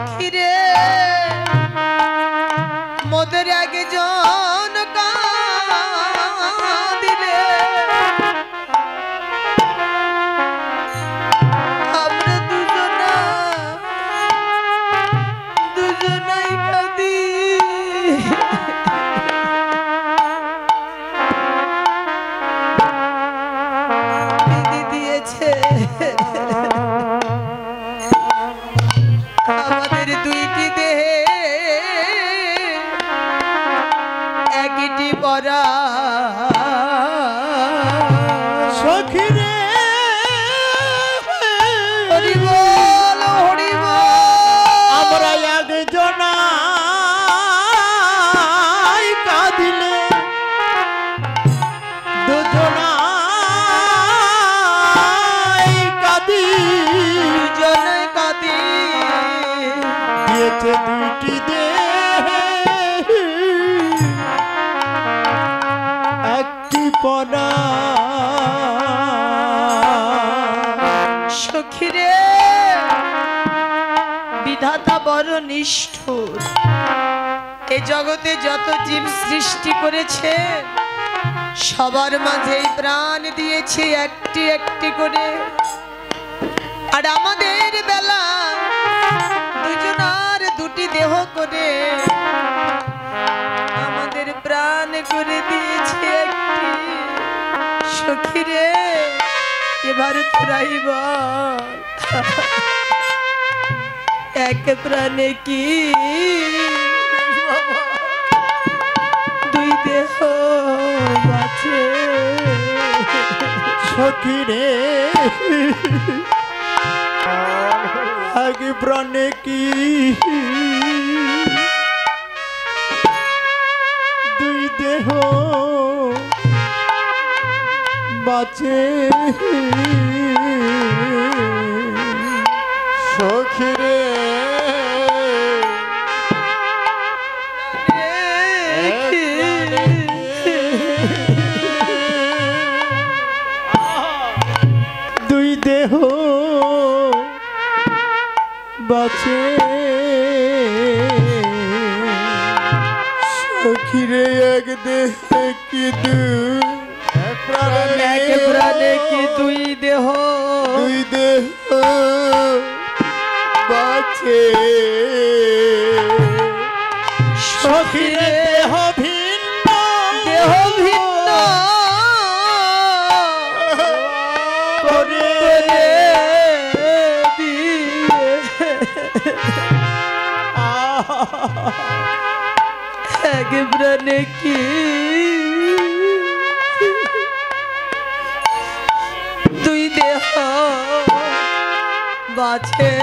সখিরে মোদের একজন কাঁদিলে আমরা দুজনাই কাঁদি দিদি দিয়েছে আমাদের দুইটি দেহে একটি পরা সখিরে হরি বল হরি বল আমরা একজনাই কাঁদিলে দুজনাই কাঁদি দুজনে কাঁদি দিয়েছে দুইটি দেহে একটি পনা সখিরে বিধাতা বড় নিষ্ঠুর এ জগতে যত জীব সৃষ্টি করেছে সবার মাঝেই প্রাণ দিয়েছে একটি একটি করে আর আমাদের বেলা দুজনার দুটি দেহ করে আমাদের প্রাণ করে দিয়েছে একটি সখিরে এবার তোরাই বল এক প্রাণে কি দুই দেহ বাঁচে সখিরে আগে প্রাণে কি দুই দেহ বাঁচে সখিরে দুই দেহ বাঁচে সখিরে এক দেহে কি এক প্রাণে কি দুই দেহ বাঁচে সখিরে দেহ ভিন্ন করে এক প্রাণে কি দুই দেহ বাঁচে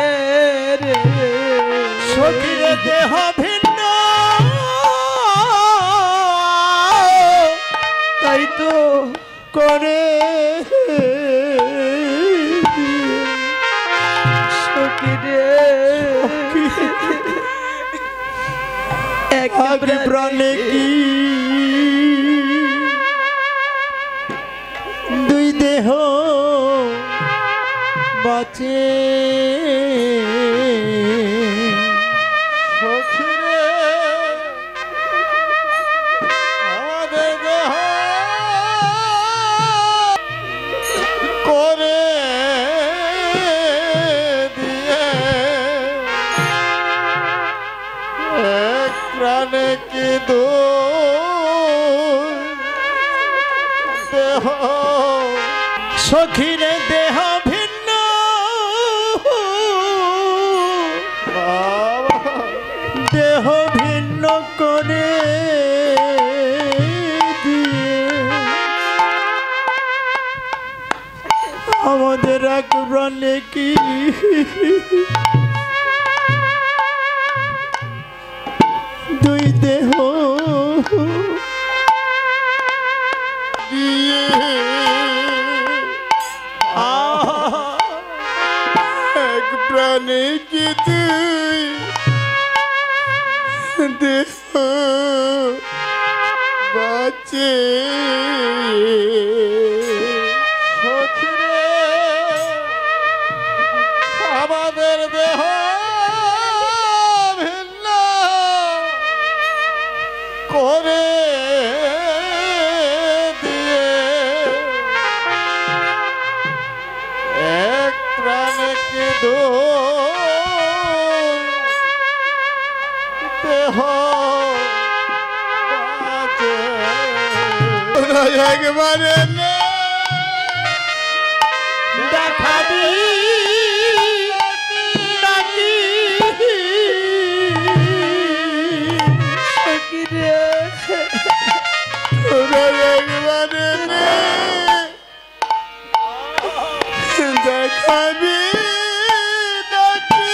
রে সখিরে দেহ ভিন্ন তাই তো করে সখিরে এক প্রাণে কি দুই দেহ বাঁচে সখিরে আমাদের দেহ করে দিয়ে এক প্রাণে কি দেহ সখিরে দেহ ভিন্ন দেহ ভিন্ন করে দিয়ে আমাদের এক প্রাণে কি দুই দেহ দিয়ে এক প্রাণে কি দুই দেহ বাঁচে সখিরে আমাদের দেহ একবারে দেখাবি নাকি সখী রে তোরা একবারে দেখাবি নাকি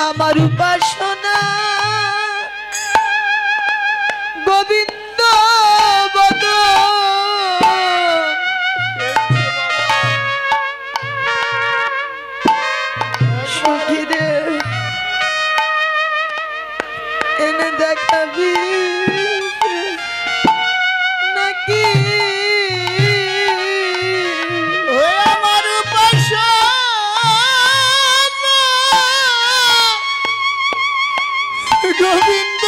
আমার উপাসনা গোবিন্দ বদন সখী রে এনে দেখাবি নাকি ওই আমার উপাসনা গোবিন্দ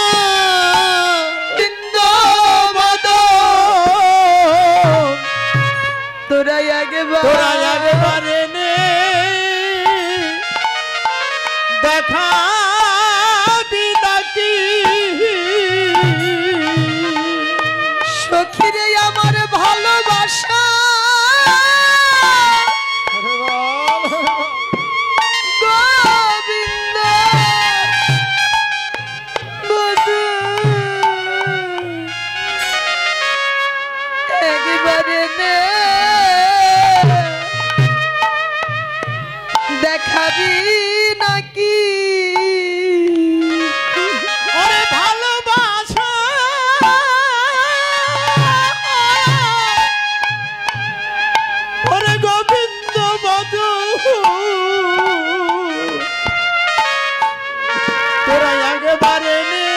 গোবিন্দ বদন তোরা একবারে নে দেখাবি নাকি সখী রে আমার ভালোবাসা গোবিন্দ বদন একবারে নে দেখাবি নাকি ওরে ভালোবাসা ওরে গোবিন্দ বধু তোরা একবারে নে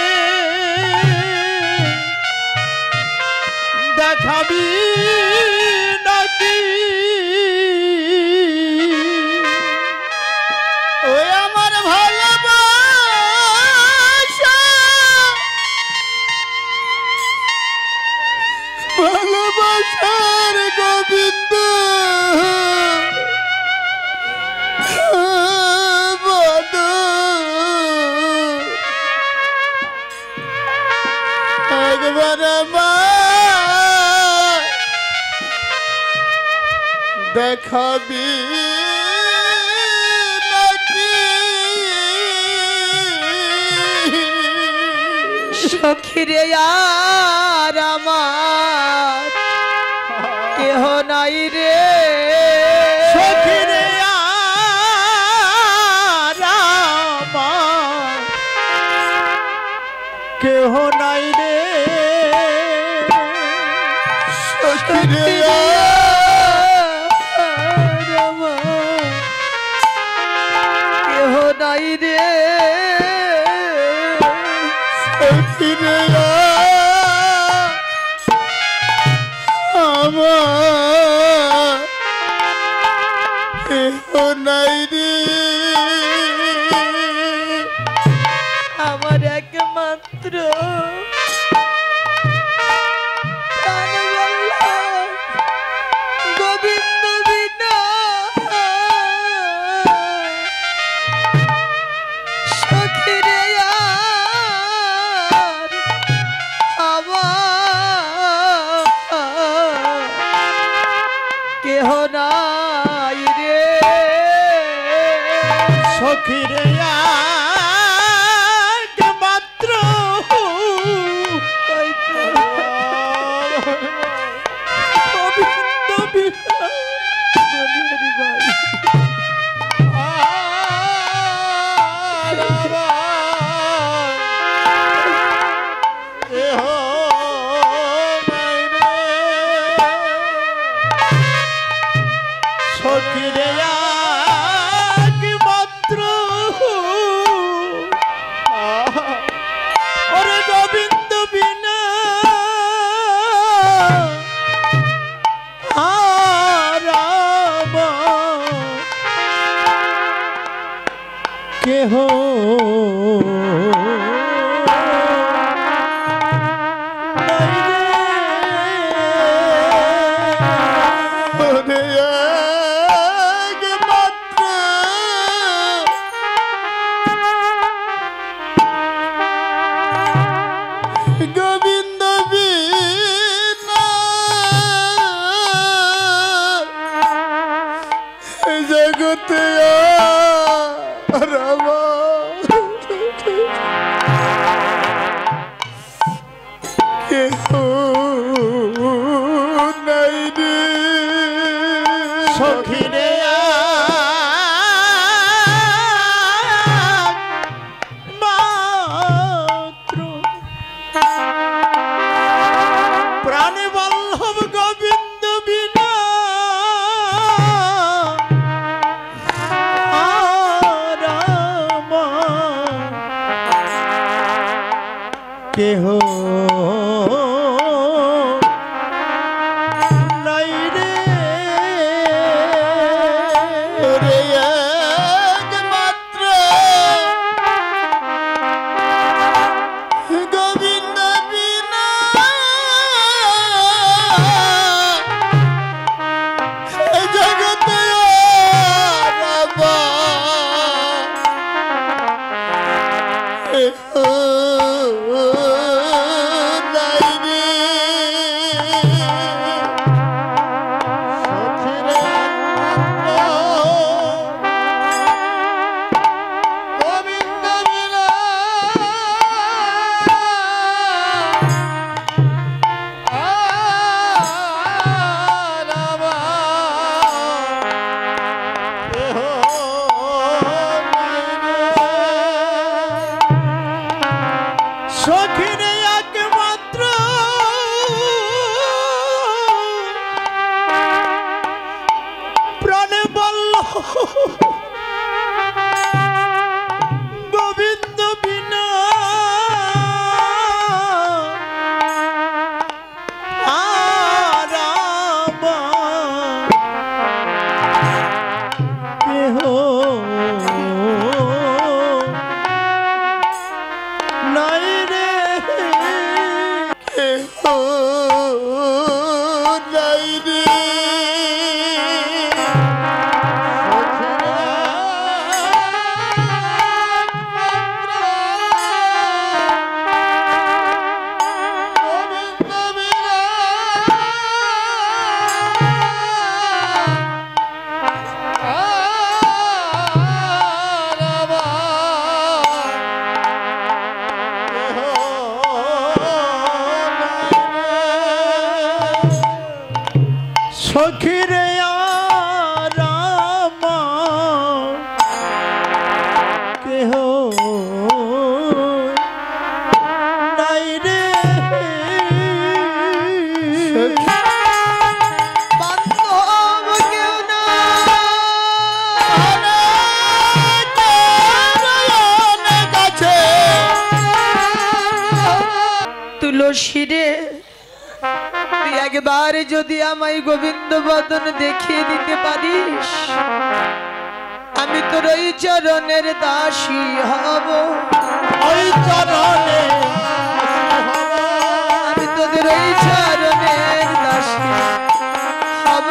দেখাবি নাকি ওই আমার ভালোবাসা ভালোবাসার গোবিন্দ বধু একবার আমার দেখাবি নাকি সখী রে আর আমার কেহ নাই রে সখী রে আর আমার কেহ নাই রে সখী রে আর আমার কেহ নাই রে সখী রে আমার কেহ নাই রে আমার একমাত্র প্রাণবল্লভ গোবিন্দ বিনা সখী রে আর আমার কেহ নাই রে সখী রে একমাত্র ওই তো গোবিন্দ বিনা বলি হরি ভাই আর আমার কেহ নাই রে। সখী রে একমাত্র ওরে গোবিন্দ বিনা আর আমার কেহ জগতে কেহ নাই রে সখিরে মাত্র প্রাণে বল্লভ গোবিন্দ বিনা কেহ নাই রে রে একমাত্র গোবিন্দ বিনা এই জগতে সখিরে একমাত্র প্রাণে বল্লভ গোবিন্দ বিনা কেহ নাই রে কেহ নাই রে সখিরে রামা কেহ নাই রে বান্ধব কেউ না তুলসী রে তুই একবার যদি আমায় গোবিন্দ বদন দেখিয়ে দিতে পারিস আমি তোর ওই চরণের দাসী হব ওই চরণে আমি তোদের ওই চরণের দাসী হব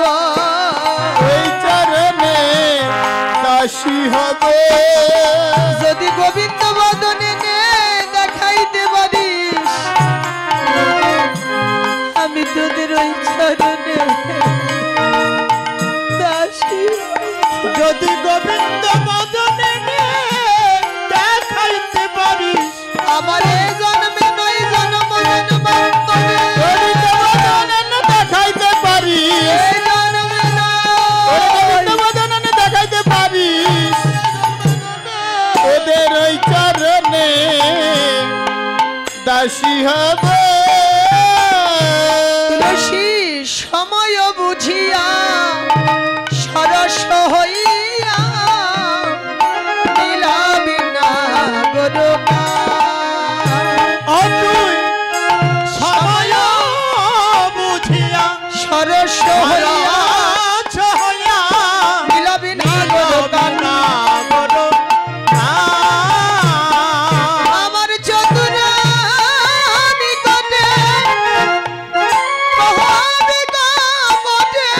ওই চরণে দাসী হবে যদি গোবিন্দ বদনে দেখাইতে পারিস আমি তোদের ওই চরণে দাসী যদি গোবিন্দ বদনে দেখাইতে পারিস আমার এই জন্মে নয় জন্ম জন্মান্তরে গোবিন্দ বদনে দেখাইতে পারিস এই জন্মে গোবিন্দ নয় বদনে দেখাইতে পারিস ওদের ওই চরণে দাসী হবে তুলসী সময় বুঝিয়া সরস হইয়া নীলাবি না গোরকা তুই সময় বুঝিয়া সরস হইয়া নীলাবি না গোরকা আমার চতুরা নিকটে মহাবিকা বটে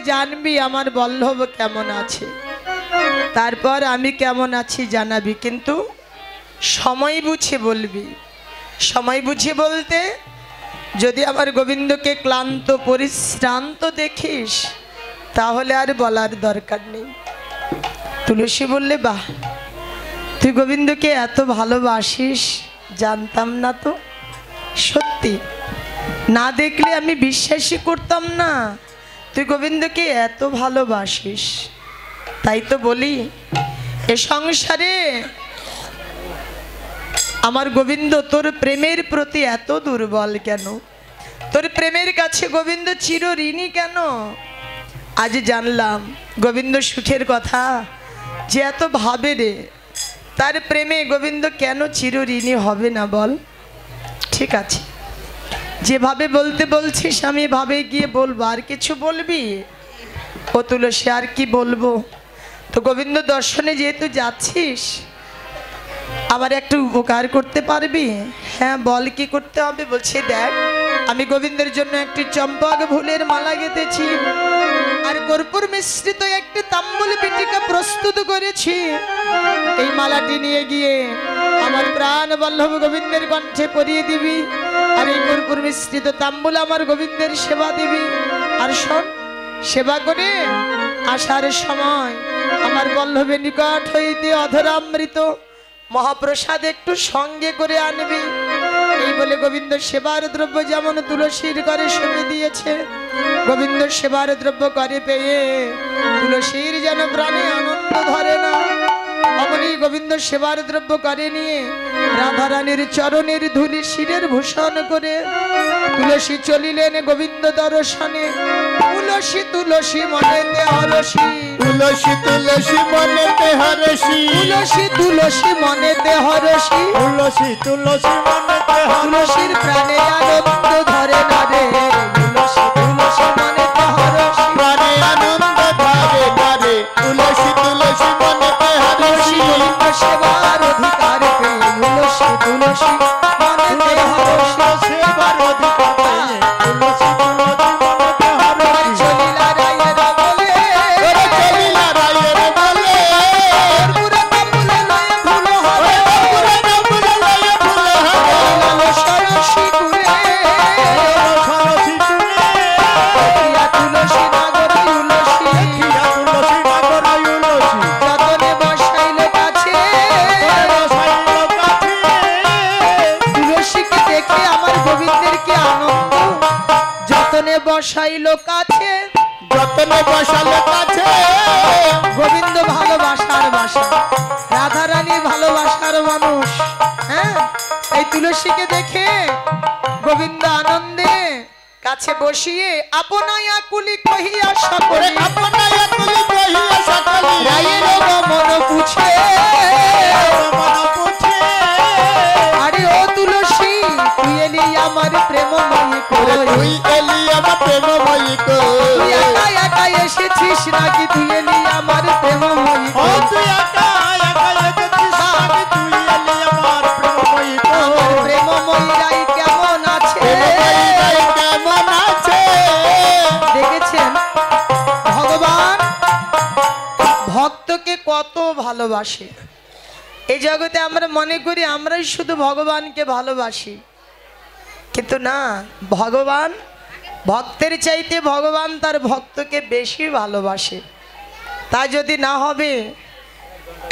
জানবি আমার বল্লভ কেমন আছে, তারপর আমি কেমন আছি জানাবি, কিন্তু সময় বুঝে বলবি। সময় বুঝে বলতে, যদি আমার গোবিন্দকে ক্লান্ত পরিশ্রান্ত দেখিস তাহলে আর বলার দরকার নেই। তুলসী বললে, বাহ, তুই গোবিন্দকে এত ভালোবাসিস, জানতাম না তো। সত্যি না দেখলে আমি বিশ্বাসই করতাম না তুই গোবিন্দকে এত ভালোবাসিস। তাই তো বলি, এ সংসারে আমার গোবিন্দ তোর প্রেমের প্রতি এত দুর্বল কেন? তোর প্রেমের কাছে গোবিন্দ চির ঋণী কেন? আজ জানলাম গোবিন্দ সুখের কথা, যে এত ভাবে রে, তার প্রেমে গোবিন্দ কেন চির ঋণী হবে না বল? ঠিক আছে, যেভাবে বলতে বলছিস আমি ভাবে গিয়ে বলবো। আর কিছু বলবি? ও তুলসী, আর কি বলবো? তো গোবিন্দ দর্শনে যেহেতু যাচ্ছিস, আমার একটু উপকার করতে পারবি? হ্যাঁ বল, কি করতে হবে? বলছে, দেখ, আমি গোবিন্দের জন্য একটি চম্পক ফুলের মালা গেঁথেছি, আর কর্পূর মিশ্রিত একটি তাম্বুল পিটিকা প্রস্তুত করেছি। এই মালাটি নিয়ে গিয়ে আমার প্রাণ বল্লভ গোবিন্দের কণ্ঠে পরিয়ে দিবি, আর এই কর্পূর মিশ্রিত তাম্বুল আমার গোবিন্দের সেবা দিবি। আর শোন, সেবা করে আসার সময় আমার বল্লভের নিকট হইতে অধরামৃত মহাপ্রসাদ একটু সঙ্গে করে আনবি। এই বলে গোবিন্দ সেবার দ্রব্য যেমন তুলসীর করে সঁপে দিয়েছে, গোবিন্দ সেবার দ্রব্য করে পেয়ে তুলসীর যেন প্রাণে আনন্দ ধরে না। অমনি গোবিন্দ সেবার দ্রব্য করে নিয়ে রাধারানীর চরণের ধুলি শিরের ভূষণ করে তুলসী চলিলেন গোবিন্দ দর্শনে। তুলসী তুলসী মনেতে হরসি, তুলসী তুলসী মনেতে হরসি, তুলসী তুলসী মনেতে হরসি, তুলসী তুলসী মনেতে তুলসীর প্রাণে আনন্দ ধরে না রে। তুলসী তুলসী মনেতে হরসি, প্রাণে আনন্দ ধরে ধরে, তুলসী তুলসী মনেতে তুলসী হরসি। গোবিন্দ সেবার অধিকার পেয়ে তুলসী তুলসী মনেতে হরসি। সেবার অধিকার পেয়ে তুলসী তুলসী মনেতে হরসি। চলিলা রায়ের বলে, ওরে চলিলা রায়ের বলে, কর্পূরে তাম্বুলে লয়ে ফুল হবে, পুরে পুরে লয়ে ফুল হবে, লাল সরসী কুলে, সরসী কুলে, দেখিয়া তুলসী নাগর তুলসী, দেখিয়া তুলসী নাগর তুলসী, যতনে বসাইল কাছে, বসাইল কাছে। তুলসীকে দেখে আমার গোবিন্দের কি আনন্দ, যতনে বসাইল কাছে। যতনে বসালে কাছে, গোবিন্দ ভালোবাসার বাসা, রাধারানী ভালোবাসার মানুষ। হ্যাঁ, এই তুলসীকে দেখে গোবিন্দ আনন্দে কাছে বসিয়ে আপনায় আকুলি কহিয়া ওরে সকলে আপনায় তুলি কহিয়া সকলি, রায়ের মন পুছে, মন পুছে। আরে ও তুলসী, তুই এলি আমার প্রেমময়ী ওরে কই, তুই এলি আমার প্রেমময়ী কই, তুই একা একা এসেছিস নাকি তুই এলি আমার প্রেমময়ী ও কই? তুই একা একা এসেছিস নাকি তুই এলি আমার প্রেমময়ী আমার কই? প্রেমময়ী রাই কেমন আছে? প্রেমময়ী রাই কেমন আছে? দেখেছেন ভগবান ভক্তকে কত ভালোবাসে। এই জগতে আমরা মনে করি আমরাই শুধু ভগবানকে ভালোবাসি, কিন্তু না, ভগবান ভক্তের চাইতে ভগবান তার ভক্তকে বেশি ভালোবাসে। তা যদি না হবে,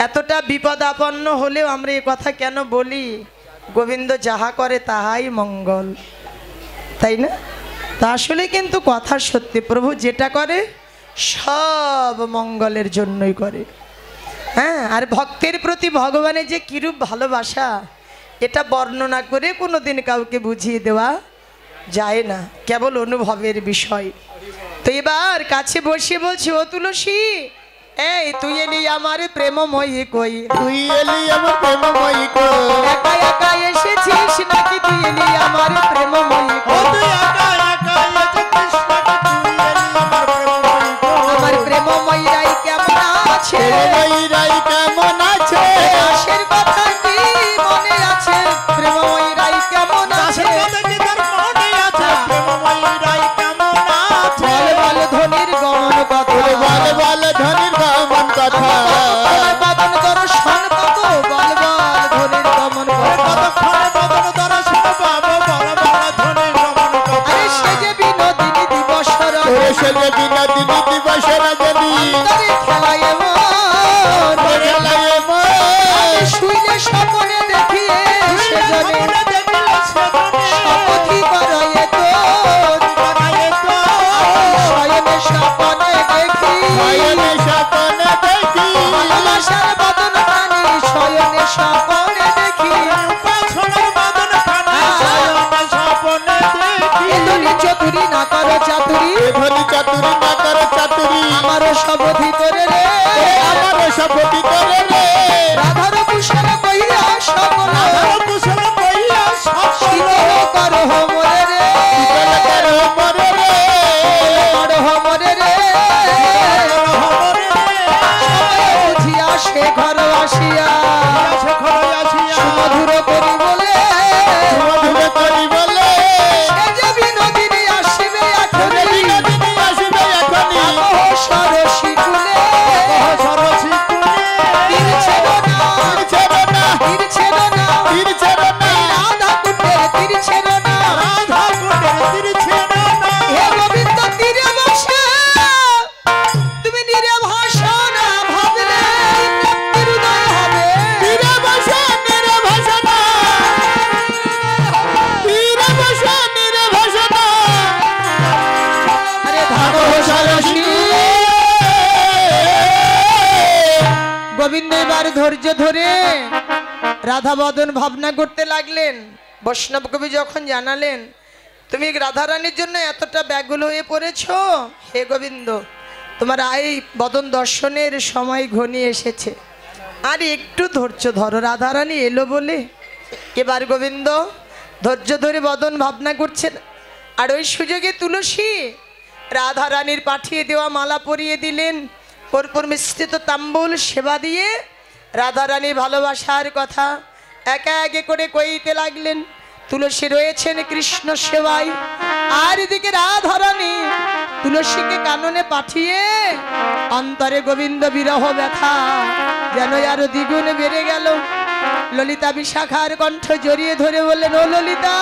এতটা বিপদ আপন্ন হলেও আমরা এ কথা কেন বলি, গোবিন্দ যাহা করে তাহাই মঙ্গল, তাই না? তা আসলে কিন্তু কথা সত্যি, প্রভু যেটা করে সব মঙ্গলের জন্যই করে। হ্যাঁ, আর ভক্তের প্রতি ভগবানের যে কিরূপ ভালোবাসা, এটা বর্ণনা করে কোনোদিন কাউকে বুঝিয়ে দেওয়া যায় না, কেবল অনুভবের বিষয়। তো এবার কাছে বসিয়ে বলছি, ও তুলসী, এই তুই এলি আমার প্রেমময়ী কই, তুই এলি আমার প্রেমময়ী কই, একা একা এসেছিস নাকি তুই এলি আমার প্রেমময়ী ও কই? তুই একা একা এসেছিস নাকি তুই এলি আমার প্রেমময়ী কই? আমার প্রেমময়ী রাই কেমন আছে? প্রেমময়ী রাই কেমন আছে? দাসের কথা কি মনে আছে? প্রেমময়ী রাই কেমন আছে? দাসের কথা কি তোর মনে আছে? প্রেমময়ী রাই কেমন আছে? বল বল ধনির গমন সে ঘর আসিয়া সে ঘরে আসিয়া সুমধুর করি বলে সুমধুর করি বলে সে যে বিনোদিনী আসিবে এখনি বিনোদিনী আসিবে এখনি আবহ সরসী কুলে সরসী কুলে তীর ছেদ না তীর ছেদ না তীর ছেদ না তীর ছেদ না রাধা কুণ্ডের তীর ছেদ না রাধা কুণ্ডের তীর ছেদ না হে গোবিন্দ তীরে বসে তুমি নিরে ভাষা না ভাবলে মুক্তির উদয় হবে তীরে বসে নীরে ভাষণা তীরে বসে নীরে ভাষণা আরে ধারো সরসী গোবিন্দ এবার ধৈর্য ধরে রাধা বদন ভাবনা করতে লাগলেন। বৈষ্ণব কবি যখন জানালেন তুমি রাধারানীর জন্য এতটা ব্যাকুল হয়ে পড়েছো, হে গোবিন্দ তোমার এই বদন দর্শনের সময় ঘনিয়ে এসেছে, আর একটু ধৈর্য ধরো। রাধারানী এলো বলে এবার গোবিন্দ ধৈর্য ধরে বদন ভাবনা করছেন। আর ওই সুযোগে তুলসী রাধারানীর পাঠিয়ে দেওয়া মালা পরিয়ে দিলেন, কর্পূর মিশ্রিত তাম্বুল সেবা দিয়ে রাধারানীর ভালোবাসার কথা একে একে করে কইতে লাগলেন। তুলসী রয়েছেন কৃষ্ণ সেবায়, আর এদিকে রাধারানী তুলসীকে কাননে পাঠিয়ে অন্তরে গোবিন্দ বিরহ ব্যথা যেন আরো দ্বিগুণ বেড়ে গেল। ললিতা বিশাখার কণ্ঠ জড়িয়ে ধরে বললেন, ও ললিতা,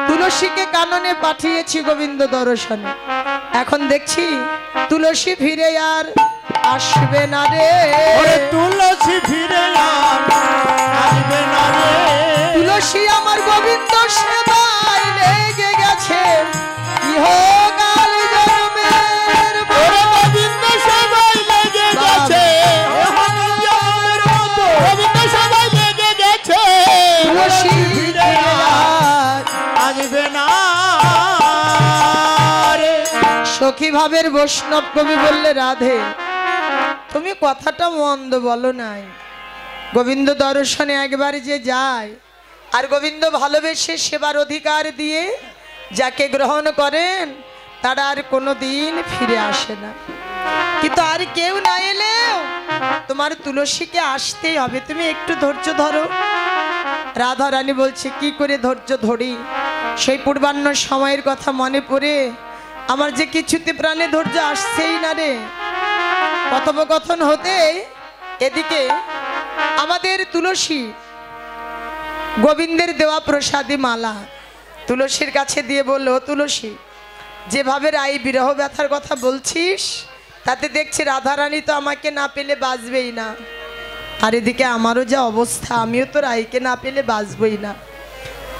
তুলসীকে কাননে পাঠিয়েছি গোবিন্দ দর্শনে, এখন দেখছি তুলসী ফিরে আর আসবে না রে। ওরে তুলসী ফিরে আর আসবে না রে তুলসী আমার গোবিন্দ সেবায় লেগে গেছে ইহকাল জন্মের ওরে গোবিন্দ সবাই লেগে গেছে জন্মের মতো গোবিন্দ সবাই লেগে গেছে তুলসী ফিরে আর আসবে না রে সখী ভাবের বৈষ্ণব কবি বললে, রাধে তুমি কথাটা মন্দ বলো নাই, গোবিন্দ দর্শনে একবার যে যায় আর গোবিন্দ ভালোবেসে সেবার অধিকার দিয়ে যাকে গ্রহণ করেন তারা আর কোনো দিন ফিরে আসে না। কিন্তু আর কেউ না এলেও তোমার তুলসীকে আসতেই হবে, তুমি একটু ধৈর্য ধরো। রাধারানী বলছে, কি করে ধৈর্য ধরি, সেই পূর্বাহ্ন সময়ের কথা মনে পড়ে আমার যে কিছুতে প্রাণে ধৈর্য আসছেই না রে। কথোপকথন হতে এদিকে আমাদের তুলসী গোবিন্দের দেওয়া প্রসাদী মালা তুলসীর কাছে দিয়ে বলল, তুলসী যেভাবে রাই বিরহ ব্যথার কথা বলছিস তাতে দেখছি রাধারানী তো আমাকে না পেলে বাঁচবেই না, আর এদিকে আমারও যা অবস্থা আমিও তো রাইকে না পেলে বাঁচবই না।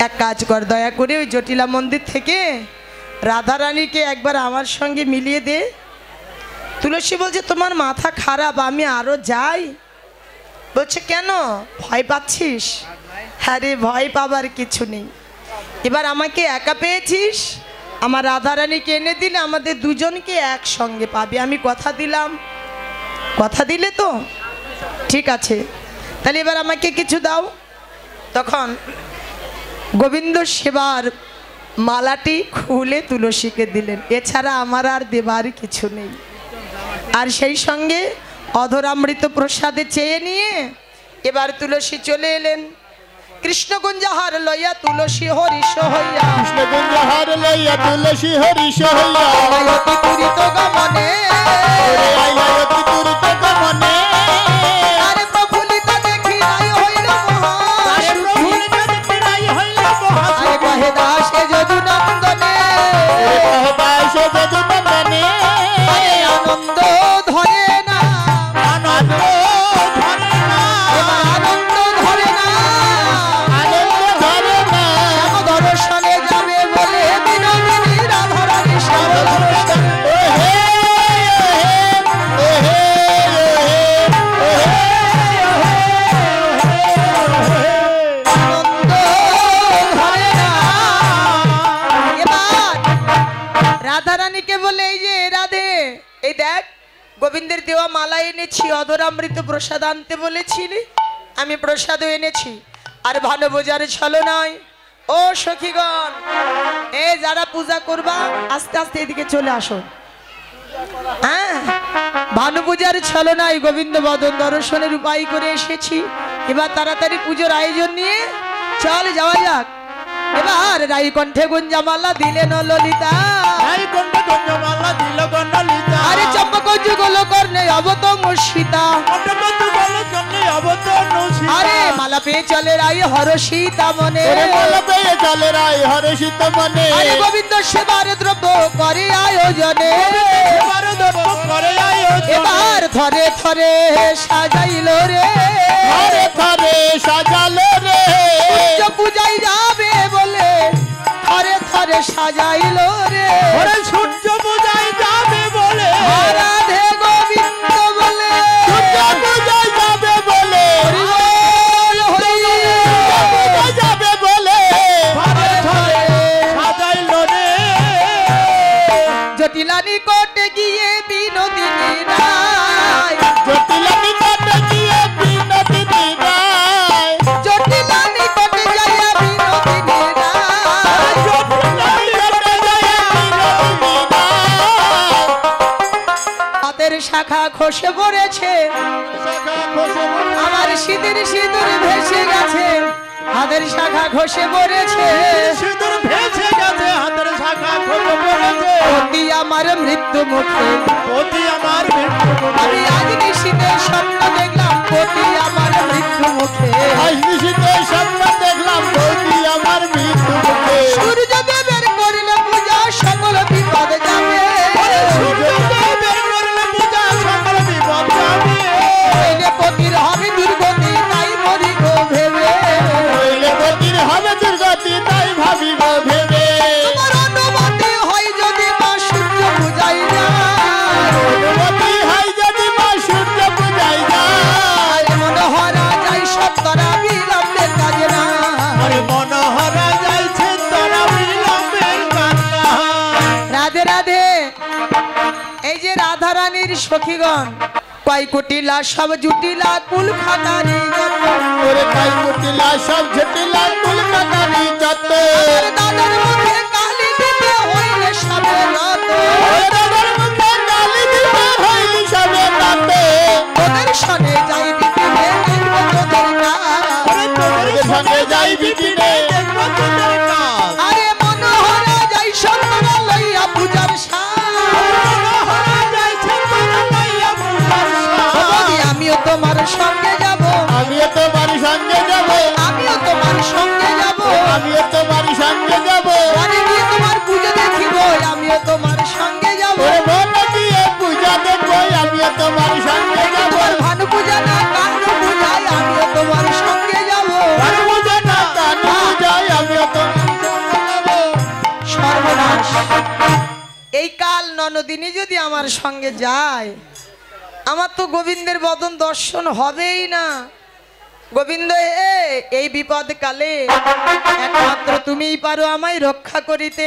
এক কাজ কর, দয়া করে ওই জটিলা মন্দির থেকে রাধারানীকে একবার আমার সঙ্গে মিলিয়ে দে। তুলসী বলছে, তোমার মাথা খারাপ, আমি আরো যাই? বলছে, কেন ভয় পাচ্ছিস? হ্যাঁ রে, ভয় পাবার কিছু নেই, এবার আমাকে একা পেয়েছিস, আমার রাধারানীকে এনে দিলে আমাদের দুজনকে একসঙ্গে পাবি, আমি কথা দিলাম। কথা দিলে তো? ঠিক আছে, তাহলে এবার আমাকে কিছু দাও। তখন গোবিন্দ সেবার মালাটি খুলে তুলসীকে দিলেন, এছাড়া আমার আর দেবার কিছু নেই। আর সেই সঙ্গে অধরামৃত প্রসাদে চেয়ে নিয়ে এবার তুলসী চলে এলেন। কৃষ্ণকুঞ্জহার লইয়া তুলসী হরিষ হইয়া, কৃষ্ণকুঞ্জহার লইয়া তুলসী হরিষ হইয়া অতি পুরিত গমনে, অতি তুরিত গমনে আরে প্রফুল্লিত দেখি নাই হইল মহাসুখী, আরে কহে দাসে যদু নন্দনে, দাসে যদু নন্দনে আরে আনন্দ ধরে না, আনন্দ ধরে না এবার আনন্দ ধরে না, আনন্দ ধরে না শ্যাম দর্শনে যাবে বলে বিনোদিনী রাধারানী শ্যাম দর্শনে, ওহে ওহে আনন্দ ধরে না। এবার রাধারানীকে বলে, এই যে রাধে, এই দেখ গোবিন্দের দেওয়া মালা এনেছি, অধরামৃত প্রসাদ আনতে বলেছিলি, আমি প্রসাদও এনেছি, আর ভালো বোঝার ছলো নয়। ও সখীগণ, এ যারা পূজা করবা আস্তে আস্তে এদিকে চলে আসো, হ্যাঁ, ভানু পূজার ছলনায় গোবিন্দ বদন দর্শনের উপায় করে এসেছি। এবার তাড়াতাড়ি পুজোর আয়োজন নিয়ে চল যাওয়া যাক। এবার রাই কণ্ঠে গুঞ্জামালা দিলেন ললিতা, আরে চম্পক যুগল কর্ণে অবতম সীতা, আরে মালা পেয়ে চলে রাই হরষিতা মনে, আরে গোবিন্দ সেবার দ্রব্য করে আয়োজনে, এবার থরে থরে সাজাইল রে, সাজালো রে, পূজাই যাবে বলে থরে থরে সাজাইল রে, সূর্য পূজায় যাবে বলে, রাধে গোবিন্দ বলে, পূজায় যাবে বলে, যাবে বলে, সাজাইল রে, জটিলা নিকটে গিয়ে বিনোদিনী রায়, জটিলা নিকটে গিয়ে বিনোদিনী রায়, জটিলা নিকটে যাইয়া বিনোদিনী রায়, জটিলা নিকটে যাইয়া বিনোদিনী রায়, হাতের শাখা খসে পড়েছে, আমার সিঁদুর সিঁদুর ভেসে গেছে, হাতের শাখা খসে পড়েছে, সিঁদুর ভেসে গেছে, হাতের শাখা খসে পড়েছে, অতি আমার মৃত্যু মুখে, অতি আমার মৃত্যু আমি আজ নিশীথে স্বপ্ন দেখলাম, অতি আমার মৃত্যু মুখে, আজ নিশীথে স্বপ্ন দেখলাম, অতি আমার মৃত্যু মুখে, সূর্যদেবের করিলে পূজা সকল বিপদ যাবে, সূর্যদেবের করলে পূজা সকল বিপদ যাবে, হইলে পতির হবে দুর্গতি তাই মরি গো ভেবে, হইলে পতির হবে দুর্গতি তাই ভাবিব ভেবে, তোমার অনুমতি হয় যদি মা সূর্য পূজাই যায়, অনুমতি হয় যদি মা সূর্য পূজায় যায়, মনোহরা যাই সত্তরা বিলম্বের কাজ না, আরে মনোহরা যাইছে তোরা বিলম্বের কান্না, রাধে রাধে। এই যে রাধা রানীর সখীগণ কয় কুটিলা সব জুটিলা কুল খাতারি যত, ওরে কাই কুটিলা সব ঝটিলা কুলকাতারি যত, আমার দাদার মুখে কালি দিতে হইলে সবে রত, ওরে দাদার মুখে গালি দিতে হইলি সবে রাতে, তোদের সনে যাই বিপিনে দেখবো তোদের কাজ, ওরে তোদের সঙ্গে যাই বিপিনে দেখব তোদের কাজ, আরে মনোহরা যাই সত্তরা লইয়া পূজার সাজ, মনোহরা যাইছে তোরা লইয়া পূজার সাজ, আমিও তোমার সঙ্গে যাব, আমিও তোমার সঙ্গে যাব, আমিও তোমার সঙ্গে যাব, আমিও তোমার সঙ্গে যাব, ঘরে গিয়ে তোমার পুজো দেখিব, আমিও তোমার সঙ্গে যাব, ওরে বনে গিয়ে পূজা দেখবো, আমিও তোমার সঙ্গে যাব, তোমার ভানু পূজা না কানু পূজায় আমিও তোমার সঙ্গে যাব, আর পূজা না কানু পূজায় আমিও তোমার সঙ্গে যাব, সর্বনাশ। এই কাল ননদিনী যদি আমার সঙ্গে যায়, আমার তো গোবিন্দের বদন দর্শন হবেই না। গোবিন্দ এই বিপদ কালে একমাত্র তুমিই পারো আমায় রক্ষা করিতে।